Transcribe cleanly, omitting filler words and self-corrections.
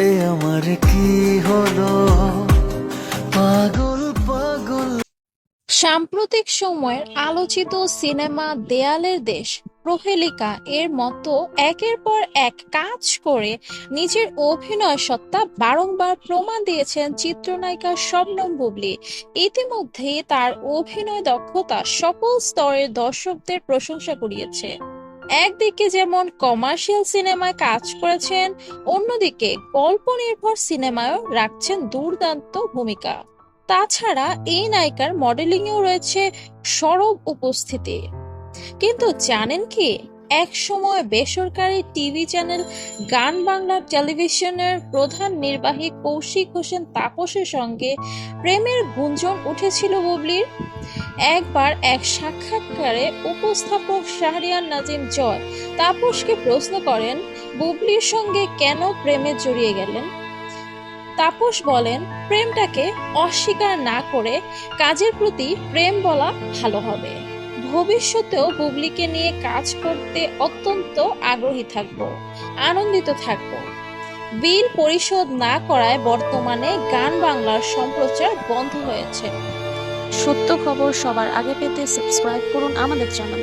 এ আমার কি হলো, পাগল পাগল। সাম্প্রতিক সময়ের আলোচিত সিনেমা দেয়ালের দেশ, প্রহেলিকা এর মতো একের পর এক কাজ করে নিজের অভিনয় সত্তা বারংবার প্রমাণ দিয়েছেন চিত্রনায়িকা শবনম বুবলী। ইতিমধ্যেই তার অভিনয় দক্ষতা সকল স্তরের দর্শকদের প্রশংসা কুড়িয়েছে। একদিকে যেমন কমার্শিয়াল সিনেমায় কাজ করেছেন, অন্যদিকে গল্প নির্ভর সিনেমায়ও রাখছেন দুর্দান্ত ভূমিকা। তাছাড়া এই নায়িকার মডেলিংয়েও রয়েছে সরব উপস্থিতি। কিন্তু জানেন কি, এক সময় বেসরকারি টিভি চ্যানেল গান বাংলা টেলিভিশনের প্রধান নির্বাহী কৌশিক হোসেন তাপসের সঙ্গে প্রেমের গুঞ্জন উঠেছিল বুবলির। একবার এক সাক্ষাৎকারে উপস্থাপক শাহরিয়ার নাজিম জয় তাপসকে প্রশ্ন করেন, বুবলির সঙ্গে কেন প্রেমে জড়িয়ে গেলেন। তাপস বলেন, প্রেমটাকে অস্বীকার না করে কাজের প্রতি প্রেম বলা ভালো হবে। ভবিষ্যতেও বুবলিকে নিয়ে কাজ করতে অত্যন্ত আগ্রহী থাকব, আনন্দিত থাকব। বিল পরিশোধ না করায় বর্তমানে গান বাংলার সম্প্রচার বন্ধ হয়েছে। সত্য খবর সবার আগে পেতে সাবস্ক্রাইব করুন আমাদের চ্যানেল।